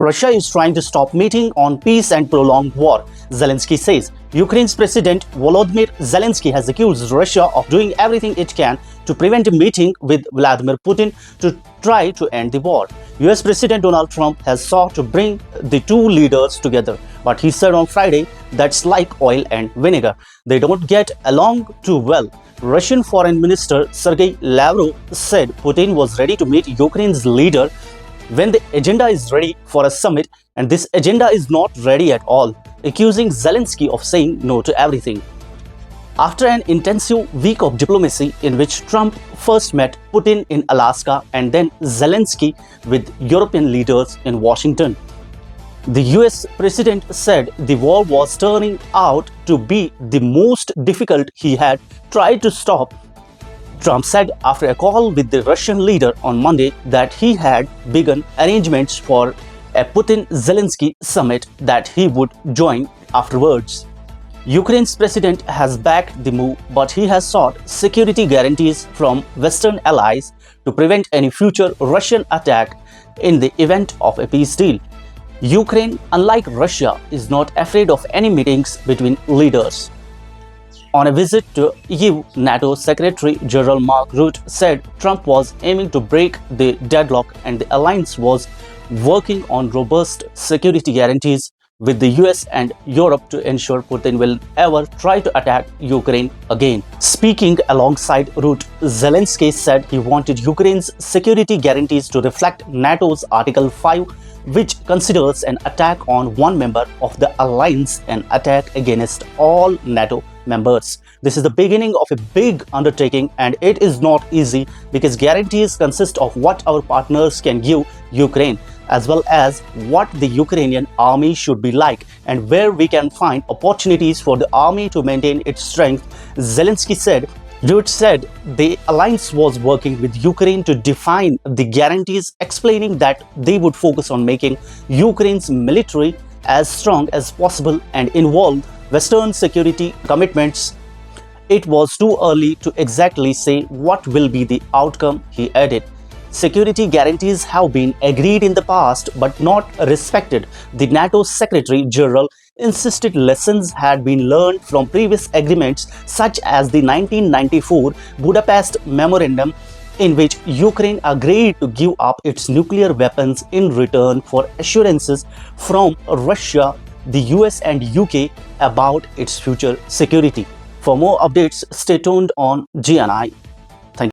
Russia is trying to stop meeting on peace and prolong war, Zelensky says. Ukraine's President Volodymyr Zelensky has accused Russia of doing everything it can to prevent a meeting with Vladimir Putin to try to end the war. US President Donald Trump has sought to bring the two leaders together, but he said on Friday that's like oil and vinegar. They don't get along too well. Russian Foreign Minister Sergei Lavrov said Putin was ready to meet Ukraine's leader when the agenda is ready for a summit, and this agenda is not ready at all, accusing Zelensky of saying no to everything. After an intensive week of diplomacy in which Trump first met Putin in Alaska and then Zelensky with European leaders in Washington, the US president said the war was turning out to be the most difficult he had tried to stop. Trump said after a call with the Russian leader on Monday that he had begun arrangements for a Putin-Zelensky summit that he would join afterwards. Ukraine's president has backed the move, but he has sought security guarantees from Western allies to prevent any future Russian attack in the event of a peace deal. Ukraine, unlike Russia, is not afraid of any meetings between leaders. On a visit to EU, NATO Secretary General Mark Rutte said Trump was aiming to break the deadlock and the alliance was working on robust security guarantees with the US and Europe to ensure Putin will ever try to attack Ukraine again. Speaking alongside Rutte, Zelensky said he wanted Ukraine's security guarantees to reflect NATO's Article 5, which considers an attack on one member of the alliance an attack against all NATO members. This is the beginning of a big undertaking, and it is not easy because guarantees consist of what our partners can give Ukraine, as well as what the Ukrainian army should be like and where we can find opportunities for the army to maintain its strength, Zelensky said. Rutte said the alliance was working with Ukraine to define the guarantees, explaining that they would focus on making Ukraine's military as strong as possible and involve Western security commitments. It was too early to exactly say what will be the outcome, he added. Security guarantees have been agreed in the past but not respected, the NATO Secretary General insisted. Lessons had been learned from previous agreements such as the 1994 Budapest Memorandum, in which Ukraine agreed to give up its nuclear weapons in return for assurances from Russia, the US and UK about its future security. For more updates, stay tuned on GNI.